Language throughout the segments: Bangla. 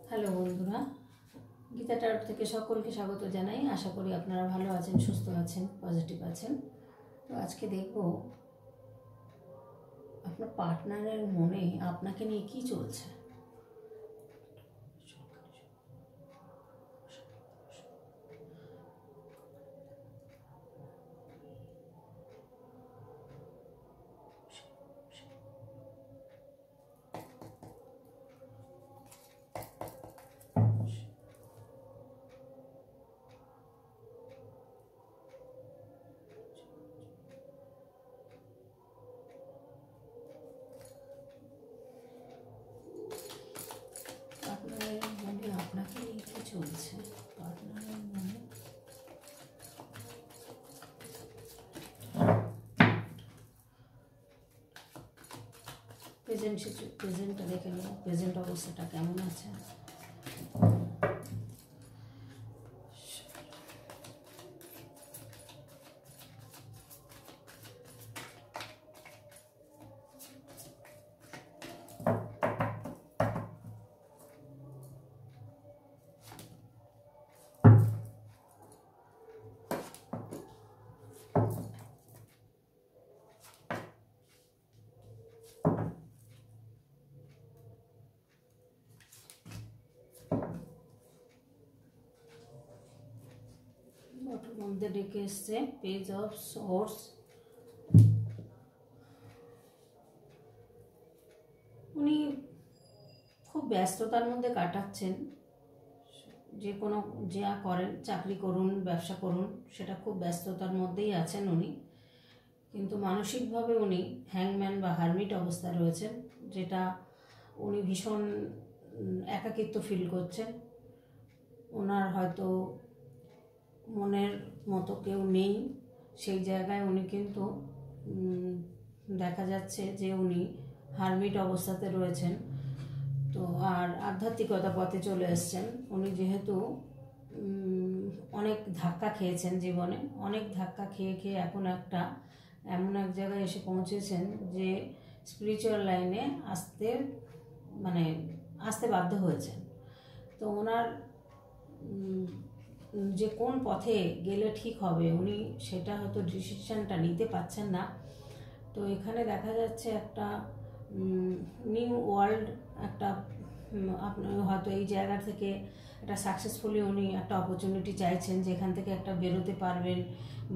হ্যালো বন্ধুরা, গীতা টারট থেকে সকলকে স্বাগত জানাই। আশা করি আপনারা ভালো আছেন, সুস্থ আছেন, পজিটিভ আছেন। তো আজকে দেখব আপনার পার্টনারের মনে আপনাকে নিয়ে কি চলছে। পার্টনারের মনে আপনাকে নিয়ে কি চলছে? পার্টনারের মনে প্রেজেন্টটা দেখে নেব, প্রেজেন্ট অবস্থাটা কেমন আছে। মধ্যে ডেকে এসছে পেজ অফ সোর্স। উনি খুব ব্যস্ততার মধ্যে কাটাচ্ছেন। যে কোনো যা করেন, চাকরি করুন, ব্যবসা করুন, সেটা খুব ব্যস্ততার মধ্যেই আছেন উনি। কিন্তু মানসিকভাবে উনি হ্যাংম্যান বা হারমিট অবস্থায় রয়েছেন, যেটা উনি ভীষণ একাকিত্ব ফিল করছেন। ওনার হয়তো মনের মতো কেউ নেই, সেই জায়গায় উনি কিন্তু দেখা যাচ্ছে যে উনি হারমিট অবস্থাতে রয়েছেন। তো আর আধ্যাত্মিকতা পথে চলে এসছেন উনি, যেহেতু অনেক ধাক্কা খেয়েছেন জীবনে, অনেক ধাক্কা খেয়ে খেয়ে এখন এমন এক জায়গায় এসে পৌঁছেছেন যে স্পিরিচুয়াল লাইনে আসতে বাধ্য হয়েছেন। তো ওনার যে কোন পথে গেলে ঠিক হবে উনি সেটা হয়তো ডিসিশনটা নিতে পারছেন না। তো এখানে দেখা যাচ্ছে একটা নিউ ওয়ার্ল্ড, আপনি হয়তো এই জায়গা থেকে একটা সাকসেসফুলি উনি একটা অপরচুনিটি চাইছেন যে এখান থেকে একটা বেরোতে পারবেন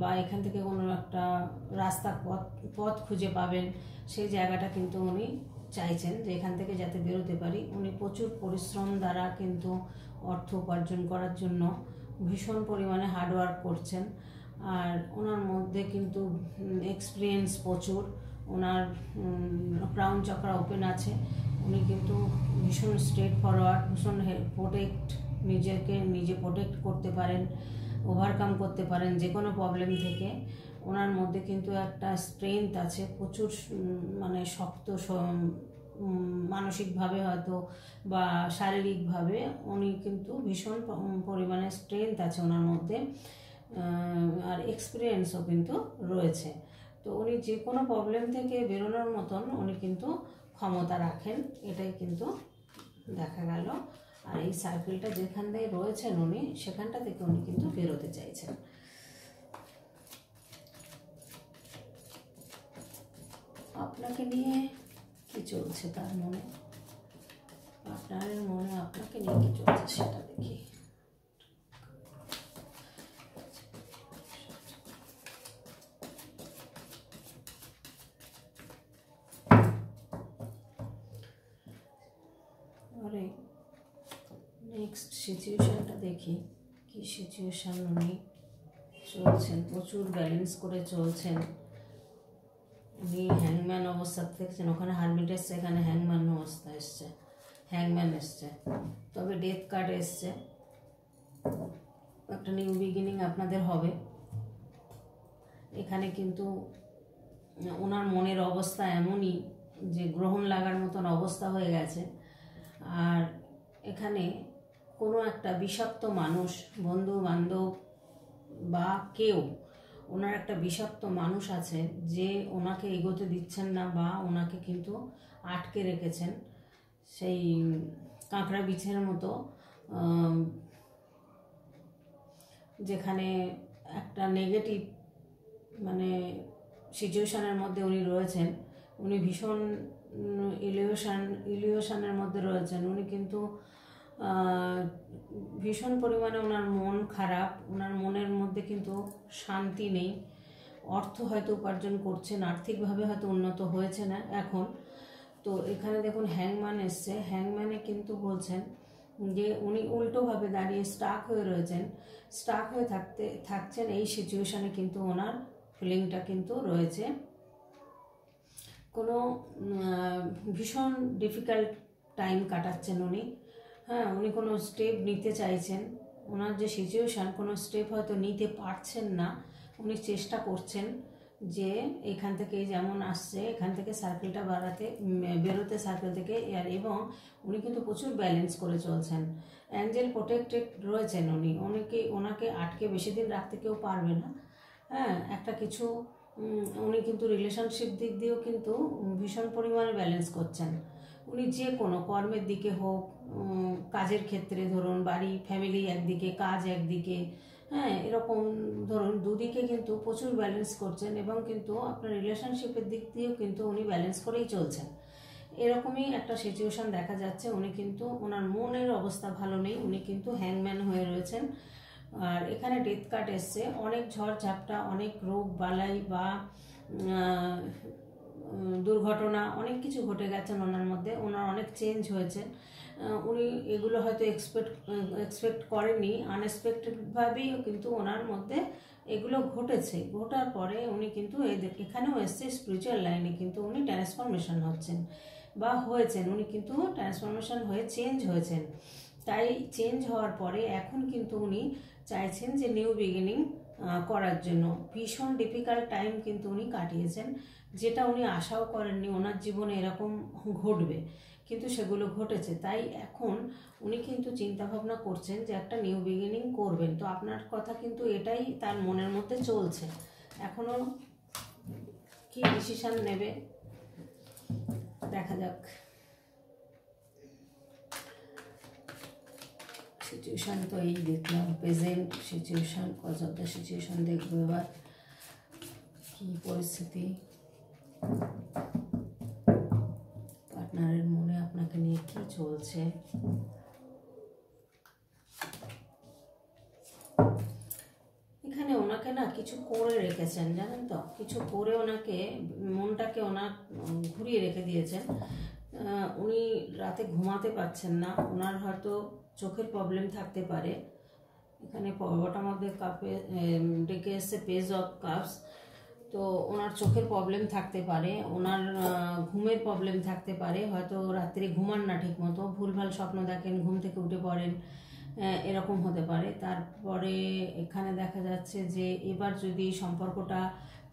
বা এখান থেকে কোনো একটা রাস্তা পথ খুঁজে পাবেন, সেই জায়গাটা কিন্তু উনি চাইছেন যে এখান থেকে যাতে বেরোতে পারি। উনি প্রচুর পরিশ্রম দ্বারা কিন্তু অর্থ উপার্জন করার জন্য ভীষণ পরিমাণে হার্ডওয়ার্ক করছেন। আর ওনার মধ্যে কিন্তু এক্সপিরিয়েন্স প্রচুর। ওনার ক্রাউন চক্রা ওপেন আছে। উনি কিন্তু ভীষণ স্ট্রেট ফরওয়ার্ড, ভীষণ নিজে প্রোটেক্ট করতে পারেন, ওভারকাম করতে পারেন যে কোনো প্রবলেম থেকে। ওনার মধ্যে কিন্তু একটা স্ট্রেংথ আছে প্রচুর, শক্ত, মানসিকভাবে হয়তো বা শারীরিকভাবে উনি কিন্তু ভীষণ পরিমাণে স্ট্রেংথ আছে ওনার মধ্যে, আর এক্সপিরিয়েন্সও কিন্তু রয়েছে। তো উনি যে কোনো প্রবলেম থেকে বেরোনোর মতন উনি কিন্তু ক্ষমতা রাখেন, এটাই কিন্তু দেখা গেল। আর এই সার্কেলটা যেখান থেকে রয়েছেন উনি, সেখানটা থেকে উনি কিন্তু বেরোতে চাইছেন। আপনাকে নিয়ে কি চলছে তার মনে, পার্টনারের মনে আপনাকে নিয়ে কি চলছে সেটা দেখি। আরে নেক্সট সিচুয়েশনটা দেখি, কি সিচুয়েশন উনি চলছেন। প্রচুর ব্যালেন্স করে চলছেন উনি। হ্যাংম্যান অবস্থা দেখছেন, ওখানে হারমিট এসছে, এখানে হ্যাংম্যান অবস্থা এসছে, হ্যাংম্যান এসছে, তবে ডেথ কার্ড এসছে। একটা নিউ বিগিনিং আপনাদের হবে। এখানে কিন্তু ওনার মনের অবস্থা এমনই যে গ্রহণ লাগার মতন অবস্থা হয়ে গেছে। আর এখানে কোনো একটা বিষাক্ত মানুষ, বন্ধু বান্ধব বা কেউ, ওনার একটা বিষাক্ত মানুষ আছে যে ওনাকে এগোতে দিচ্ছেন না বা ওনাকে কিন্তু আটকে রেখেছেন। সেই কাঁকড়া বিছের মতো, যেখানে একটা নেগেটিভ মানে সিচুয়েশানের মধ্যে উনি রয়েছেন। উনি ভীষণ ইলিউশনের মধ্যে রয়েছেন। উনি কিন্তু ভীষণ পরিমাণে ওনার মন খারাপ, ওনার মনের মধ্যে কিন্তু শান্তি নেই। অর্থ হয়তো উপার্জন করছেন, আর্থিকভাবে হয়তো উন্নত হয়েছে না এখন। তো এখানে দেখুন হ্যাংম্যান এসছে। হ্যাংম্যানে কিন্তু বলছেন যে উনি উল্টোভাবে দাঁড়িয়ে স্টাক হয়ে রয়েছেন, স্টাক হয়ে থাকছেন এই সিচুয়েশানে। কিন্তু ওনার ফিলিংটা কিন্তু রয়েছে কোনো ভীষণ ডিফিকাল্ট টাইম কাটাচ্ছেন উনি। হ্যাঁ, উনি কোনো স্টেপ নিতে চাইছেন, ওনার যে সিচুয়েশান কোনো স্টেপ হয়তো নিতে পারছেন না। উনি চেষ্টা করছেন যে এখান থেকে যেমন আসছে এখান থেকে সার্কেলটা বেরোতে সার্কেল থেকে, এবং উনি কিন্তু প্রচুর ব্যালেন্স করে চলছেন। অ্যাঞ্জেল প্রোটেক্টেড রয়েছেন উনি। ওনাকে আটকে বেশি দিন রাখতে কেউ পারবে না। হ্যাঁ, একটা কিছু উনি কিন্তু রিলেশনশিপ দিক দিয়েও কিন্তু ভীষণ পরিমাণে ব্যালেন্স করছেন। উনি যে কোনো কর্মের দিকে হোক, কাজের ক্ষেত্রে ধরুন বাড়ি ফ্যামিলি একদিকে, কাজ একদিকে, হ্যাঁ এরকম ধরুন দুদিকে কিন্তু প্রচুর ব্যালেন্স করছেন, এবং কিন্তু আপনার রিলেশনশিপের দিক দিয়েও কিন্তু উনি ব্যালেন্স করেই চলছেন। এরকমই একটা সিচুয়েশান দেখা যাচ্ছে। উনি কিন্তু ওনার মনের অবস্থা ভালো নেই, উনি কিন্তু হ্যাংম্যান হয়ে রয়েছেন। আর এখানে ডেথ কার্ড এসছে। অনেক ঝড় ঝাপটা, অনেক রোগ বালাই বা দুর্ঘটনা অনেক কিছু ঘটে গেছেন ওনার মধ্যে। ওনার অনেক চেঞ্জ হয়েছে। উনি এগুলো হয়তো এক্সপেক্ট করেননি, আনএক্সপেক্টেডভাবেই কিন্তু ওনার মধ্যে এগুলো ঘটেছে। ঘটার পরে উনি কিন্তু এখানেও এসছে স্পিরিচুয়াল লাইনে কিন্তু উনি ট্রান্সফরমেশন হচ্ছেন বা হয়েছেন। উনি কিন্তু ট্রান্সফরমেশন হয়ে চেঞ্জ হয়েছেন। তাই চেঞ্জ হওয়ার পরে এখন কিন্তু উনি চাইছেন যে নিউ বিগিনিং করার জন্য। ভীষণ ডিফিকাল্ট টাইম কিন্তু উনি কাটিয়েছেন, যেটা উনি আশাও করেননি ওনার জীবনে এরকম ঘটবে, কিন্তু সেগুলো ঘটেছে। তাই এখন উনি কিন্তু চিন্তাভাবনা করছেন যে একটা নিউ বিগিনিং করবেন। তো আপনার কথা কিন্তু এটাই তার মনের মধ্যে চলছে। এখনও কি ডিসিশন নেবে দেখা যাক। সিচুয়েশান তো এই দেখলাম, present situation, cause of the situation দেখবো এবার কী পরিস্থিতি পার্টনারের মনে আপনাকে নিয়ে কী চলছে। এখানে ওনাকে না কিছু করে রেখেছেন, জানেন তো, কিছু করে ওনাকে মনটাকে ওনার ঘুরিয়ে রেখে দিয়েছেন। উনি রাতে ঘুমাতে পারছেন না, ওনার হয়তো চোখের প্রবলেম থাকতে পারে। এখানে বটম অফ দ্য কাপে ডেকে এসছে পেজ অফ কাপস। তো ওনার চোখের প্রবলেম থাকতে পারে, ওনার ঘুমের প্রবলেম থাকতে পারে, হয়তো রাত্রে ঘুমান না ঠিক মতো, ভুলভাল স্বপ্ন দেখেন, ঘুম থেকে উঠে পড়েন, এরকম হতে পারে। তারপরে এখানে দেখা যাচ্ছে যে এবার যদি সম্পর্কটা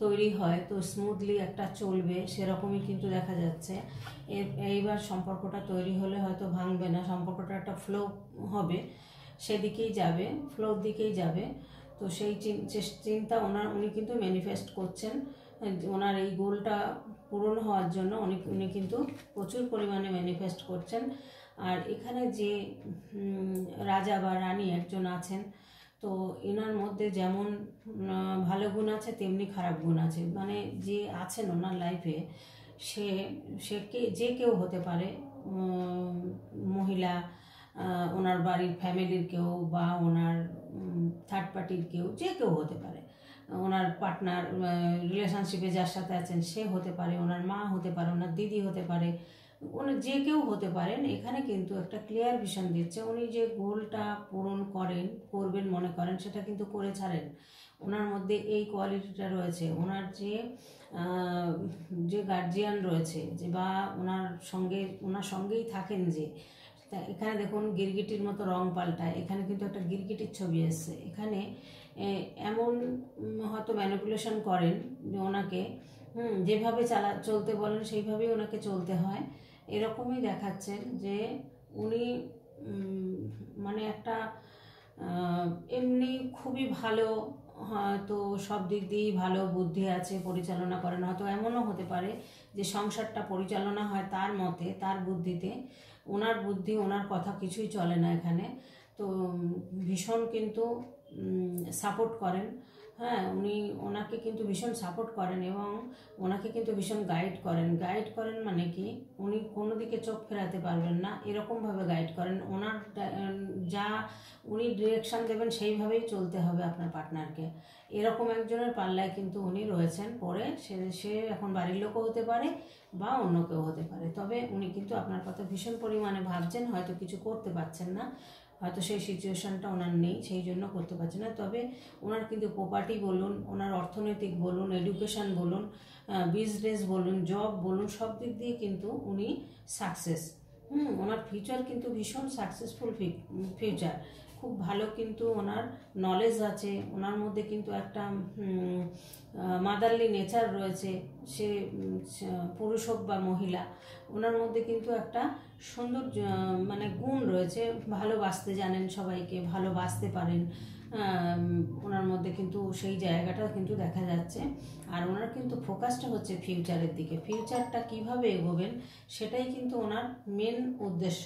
তৈরি হয় তো স্মুথলি একটা চলবে, সেরকমই কিন্তু দেখা যাচ্ছে। এইবার সম্পর্কটা তৈরি হলে হয়তো ভাঙবে না, সম্পর্কটা একটা ফ্লো হবে, সেদিকেই যাবে, ফ্লোর দিকেই যাবে। তো সেই চিন্তা উনি কিন্তু ম্যানিফেস্ট করছেন। ওনার এই গোলটা পূরণ হওয়ার জন্য উনি কিন্তু প্রচুর পরিমাণে ম্যানিফেস্ট করছেন। আর এখানে যে রাজা বা রানী একজন আছেন, তো এনার মধ্যে যেমন ভালো গুণ আছে তেমনি খারাপ গুণ আছে। মানে যে আছেন ওনার লাইফে সে যে কেউ হতে পারে, মহিলা, ওনার বাড়ির ফ্যামিলির কেউ বা ওনার থার্ড পার্টির কেউ, যে কেউ হতে পারে। ওনার পার্টনার রিলেশনশিপে যার সাথে আছেন সে হতে পারে, ওনার মা হতে পারে, ওনার দিদি হতে পারে, উনি যে কেউ হতে পারেন। এখানে কিন্তু একটা ক্লিয়ার ভিশন দিচ্ছে, উনি যে গোলটা পূরণ করবেন মনে করেন সেটা কিন্তু করে ছাড়েন। ওনার মধ্যে এই কোয়ালিটিটা রয়েছে। ওনার যে গার্জিয়ান রয়েছে যে বা ওনার সঙ্গেই থাকেন যে, এখানে দেখুন গিরগিটির মতো রং পাল্টায়। এখানে কিন্তু একটা গিরগিটির ছবি এসছে। এখানে এমন হয়তো ম্যানিপুলেশন করেন যে ওনাকে যেভাবে চলতে বলেন সেইভাবেই ওনাকে চলতে হয়, এরকমই দেখাচ্ছেন যে উনি মানে একটা এমনি খুবই ভালো, হয়তো সব দিক দিয়েই ভালো বুদ্ধি আছে, পরিচালনা করেন। হয়তো এমনও হতে পারে যে সংসারটা পরিচালনা হয় তার মতে, তার বুদ্ধিতে। ওনার বুদ্ধি ওনার কথা কিছুই চলে না এখানে। তো ভীষণ কিন্তু সাপোর্ট করেন। হ্যাঁ, উনি ওনাকে কিন্তু ভীষণ সাপোর্ট করেন এবং ওনাকে কিন্তু ভীষণ গাইড করেন মানে কি, উনি কোনো দিকে চোখ ফেরাতে পারবেন না এরকমভাবে গাইড করেন। ওনার যা উনি ডিরেকশান দেবেন সেইভাবেই চলতে হবে আপনার পার্টনারকে। এরকম একজনের পাল্লায় কিন্তু উনি রয়েছেন। পরে সে এখন বাড়ির লোকও হতে পারে বা অন্য কেউ হতে পারে, তবে উনি কিন্তু আপনার কথা ভীষণ পরিমাণে ভাবছেন, হয়তো কিছু করতে পারছেন না, হয়তো সেই সিচুয়েশানটা ওনার নেই, সেই জন্য করতে পারছে না। তবে ওনার কিন্তু প্রপার্টি বলুন, ওনার অর্থনৈতিক বলুন, এডুকেশান বলুন, বিজনেস বলুন, জব বলুন, সব দিক দিয়ে কিন্তু উনি সাকসেস। ওনার ফিউচার কিন্তু ভীষণ সাকসেসফুল ফিউচার, খুব ভালো কিন্তু ওনার নলেজ আছে, ওনার মধ্যে কিন্তু একটা মাদারলি নেচার রয়েছে। সে পুরুষ হোক বা মহিলা, ওনার মধ্যে কিন্তু একটা সুন্দর মানে গুণ রয়েছে। ভালোবাসতে জানেন, সবাইকে ভালোবাসতে পারেন, ওনার মধ্যে কিন্তু সেই জায়গাটা কিন্তু দেখা যাচ্ছে। আর ওনার কিন্তু ফোকাসটা হচ্ছে ফিউচারের দিকে, ফিউচারটা কিভাবে এগোবেন সেটাই কিন্তু ওনার মেন উদ্দেশ্য।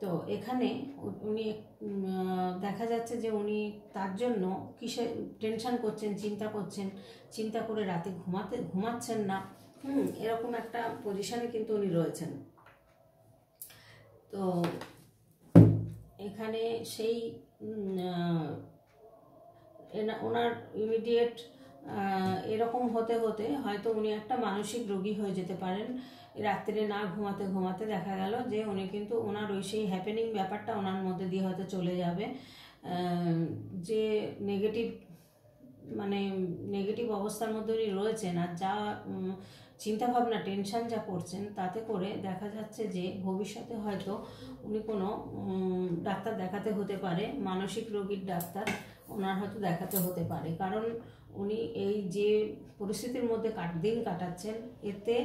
তো এখানে উনি দেখা যাচ্ছে যে উনি তার জন্য কিসে টেনশন করছেন, চিন্তা করে রাতে ঘুমাচ্ছেন না। এরকম একটা পজিশনে কিন্তু উনি রয়েছেন। তো এখানে সেই ওনার ইমিডিয়েট এরকম হতে হতে হয়তো উনি একটা মানসিক রোগী হয়ে যেতে পারেন। রাত্রে না ঘুমাতে দেখা গেল যে উনি কিন্তু ওনার ওই সেই হ্যাপেনিং ব্যাপারটা ওনার মধ্যে দিয়ে হয়তো চলে যাবে। যে নেগেটিভ অবস্থার মধ্যে উনি রয়েছেন আর যা চিন্তাভাবনা টেনশন যা করছেন, তাতে করে দেখা যাচ্ছে যে ভবিষ্যতে হয়তো উনি কোনো ডাক্তার দেখাতে হতে পারে, মানসিক রোগীর ডাক্তার ওনার হয়তো দেখাতে হতে পারে। কারণ উনি এই যে পরিস্থিতির মধ্যে দিন কাটাচ্ছেন, এতে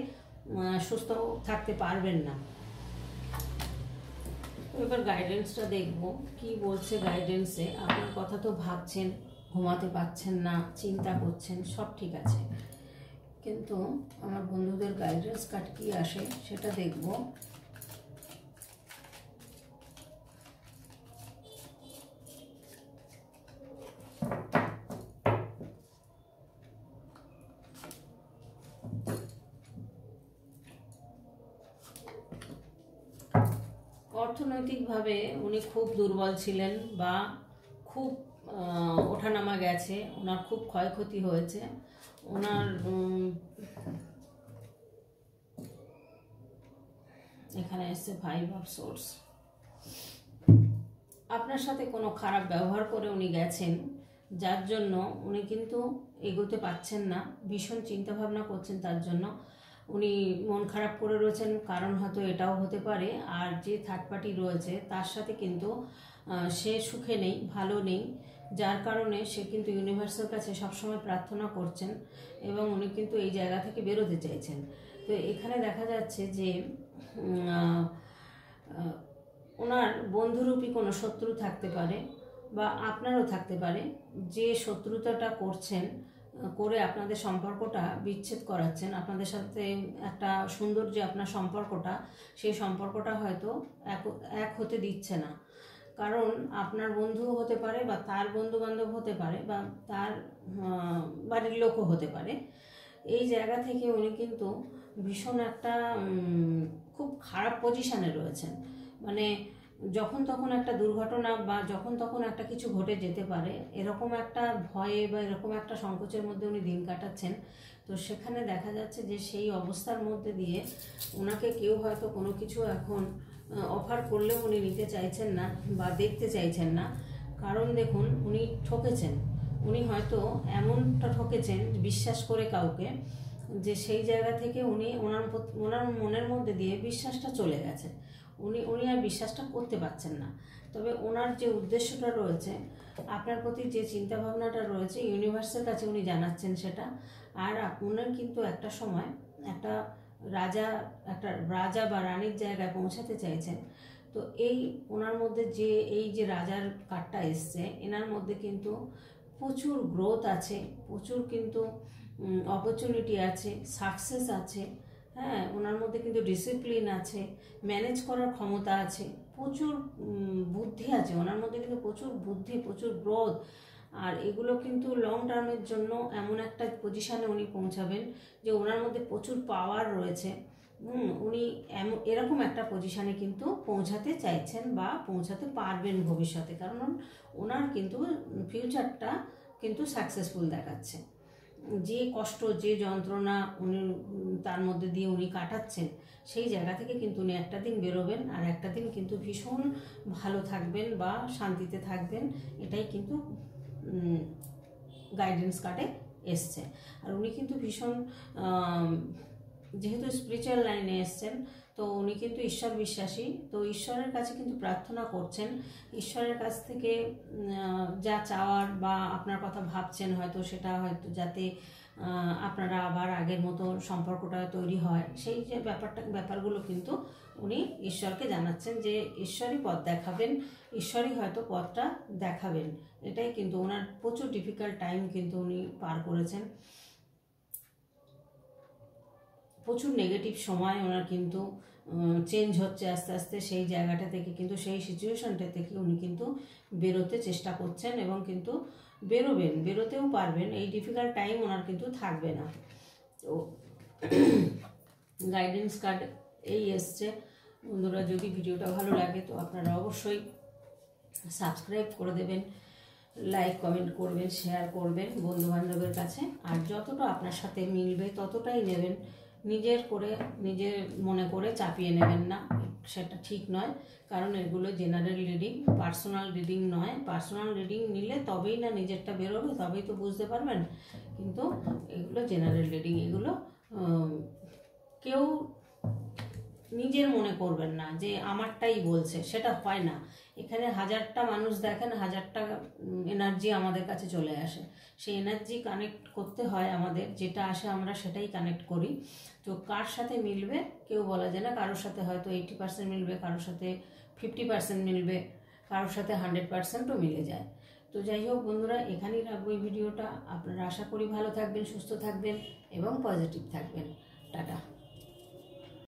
সুস্থ থাকতে পারবেন না। এবার গাইডেন্সটা দেখব কি বলছে গাইডেন্সে। আপনার কথা তো ভাবছেন, ঘুমাতে পারছেন না, চিন্তা করছেন, সব ঠিক আছে, কিন্তু আমার বন্ধুদের গাইডেন্স কার্ড কি আসে সেটা দেখব। অর্থনৈতিকভাবে উনি খুব দুর্বল ছিলেন বা খুব ওঠানামা গেছে, ওনার খুব ক্ষয়ক্ষতি হয়েছে। ওনার এখানে এসছে 5 অফ সোর্স। আপনার সাথে কোনো খারাপ ব্যবহার করে উনি গেছেন, যার জন্য উনি কিন্তু এগোতে পারছেন না, ভীষণ চিন্তাভাবনা করছেন, তার জন্য উনি মন খারাপ করে রয়েছেন। কারণ হয়তো এটাও হতে পারে, আর যে থার্ড পার্টি রয়েছে তার সাথে কিন্তু সে সুখে নেই, ভালো নেই, যার কারণে সে কিন্তু ইউনিভার্সের কাছে সবসময় প্রার্থনা করছেন এবং উনি কিন্তু এই জায়গা থেকে বেরোতে চাইছেন। তো এখানে দেখা যাচ্ছে যে ওনার বন্ধুরূপী কোনো শত্রু থাকতে পারে বা আপনারও থাকতে পারে, যে শত্রুতাটা করে আপনাদের সম্পর্কটা বিচ্ছেদ করাচ্ছেন। আপনাদের সাথে একটা সুন্দর যে আপনার সম্পর্কটা, সেই সম্পর্কটা হয়তো এক হতে দিচ্ছে না। কারণ আপনার বন্ধুও হতে পারে বা তার বন্ধু বান্ধব হতে পারে বা তার বাড়ির লোকও হতে পারে। এই জায়গা থেকে উনি কিন্তু ভীষণ একটা খুব খারাপ পজিশানে রয়েছেন। মানে যখন তখন একটা দুর্ঘটনা বা যখন তখন একটা কিছু ঘটে যেতে পারে, এরকম একটা ভয়ে বা এরকম একটা সংকোচের মধ্যে উনি দিন কাটাচ্ছেন। তো সেখানে দেখা যাচ্ছে যে সেই অবস্থার মধ্যে দিয়ে ওনাকে কেউ হয়তো কোনো কিছু এখন অফার করলেও উনি নিতে চাইছেন না বা দেখতে চাইছেন না। কারণ দেখুন, উনি ঠকেছেন, উনি হয়তো এমনটা ঠকেছেন বিশ্বাস করে কাউকে, যে সেই জায়গা থেকে উনি ওনার মনের মধ্যে দিয়ে বিশ্বাসটা চলে গেছে, উনি আর বিশ্বাসটা করতে পারছেন না। তবে ওনার যে উদ্দেশ্যটা রয়েছে, আপনার প্রতি যে চিন্তাভাবনাটা রয়েছে, ইউনিভার্সের কাছে উনি জানাচ্ছেন সেটা। আর আপনার কিন্তু একটা সময় একটা রাজা বা রানীর জায়গায় পৌঁছাতে চাইছেন। তো ওনার মধ্যে এই যে রাজার কার্ডটা এসছে, এনার মধ্যে কিন্তু প্রচুর গ্রোথ আছে, প্রচুর কিন্তু অপরচুনিটি আছে, সাকসেস আছে। হ্যাঁ, ওনার মধ্যে কিন্তু ডিসিপ্লিন আছে, ম্যানেজ করার ক্ষমতা আছে, প্রচুর বুদ্ধি আছে ওনার মধ্যে, কিন্তু প্রচুর বুদ্ধি, প্রচুর গ্রোথ। আর এগুলো কিন্তু লং টার্মের জন্য এমন একটা পজিশানে উনি পৌঁছাবেন যে ওনার মধ্যে প্রচুর পাওয়ার রয়েছে। উনি এরকম একটা পজিশানে কিন্তু পৌঁছাতে চাইছেন বা পৌঁছাতে পারবেন ভবিষ্যতে, কারণ ওনার কিন্তু ফিউচারটা কিন্তু সাকসেসফুল দেখাচ্ছে। যে কষ্ট, যে যন্ত্রণা উনি তার মধ্যে দিয়ে উনি কাটাচ্ছেন, সেই জায়গা থেকে কিন্তু উনি একটা দিন বেরোবেন, আর একটা দিন কিন্তু ভীষণ ভালো থাকবেন বা শান্তিতে থাকবেন, এটাই কিন্তু গাইডেন্স কার্ডে এসছে। আর উনি কিন্তু ভীষণ, যেহেতু স্পিরিচুয়াল লাইনে এসছেন, তো উনি কিন্তু ঈশ্বর বিশ্বাসী, তো ঈশ্বরের কাছে কিন্তু প্রার্থনা করছেন, ঈশ্বরের কাছ থেকে যা চাওয়ার বা আপনার কথা ভাবছেন হয়তো, সেটা হয়তো যাতে আপনারা আবার আগের মতো সম্পর্কটা তৈরি হয়, সেই যে ব্যাপারগুলো কিন্তু উনি ঈশ্বরকে জানাচ্ছেন যে ঈশ্বরই পথ দেখাবেন, ঈশ্বরই হয়তো পথটা দেখাবেন। এটাই কিন্তু ওনার প্রচুর ডিফিকাল্ট টাইম কিন্তু উনি পার করেছেন, প্রচুর নেগেটিভ সময় ওনার কিন্তু চেঞ্জ হচ্ছে আস্তে আস্তে, সেই জায়গাটা থেকে কিন্তু, সেই সিচুয়েশনটা থেকে উনি কিন্তু বেরোতে চেষ্টা করছেন এবং কিন্তু বেরোবেন, বেরোতেও পারবেন। এই ডিফিকাল্ট টাইম ওনার কিন্তু থাকবে না। তো গাইডেন্স কার্ড এই এসছে। বন্ধুরা, যদি ভিডিওটা ভালো লাগে তো আপনারা অবশ্যই সাবস্ক্রাইব করে দেবেন, লাইক কমেন্ট করবেন, শেয়ার করবেন বন্ধুবান্ধবের কাছে। আর যতটা আপনার সাথে মিলবে ততটাই নেবেন, নিজের করে, নিজের মনে করে চাপিয়ে নেবেন না, সেটা ঠিক নয়। কারণ এগুলো জেনারেল রিডিং, পার্সোনাল রিডিং নয়। পার্সোনাল রিডিং নিলে তবেই না নিজেরটা বেরোবে, তবেই তো বুঝতে পারবেন। কিন্তু এগুলো জেনারেল রিডিং, এগুলো কেউ নিজের মনে করবেন না যে আমারটাই বলছে, সেটা হয় না। এখানে হাজারটা মানুষ দেখেন, হাজারটা এনার্জি আমাদের কাছে চলে আসে, সেই এনার্জি কানেক্ট করতে হয় আমাদের, যেটা আসে আমরা সেটাই কানেক্ট করি। তো কার সাথে মিলবে কেউ বলা যায় না, কারোর সাথে হয়তো 80% মিলবে, কারোর সাথে 50% মিলবে, কারোর সাথে 100%ও মিলে যায়। তো যাই হোক বন্ধুরা, এখানেই রাখবো এই ভিডিওটা। আপনারা আশা করি ভালো থাকবেন, সুস্থ থাকবেন এবং পজিটিভ থাকবেন। টাটা।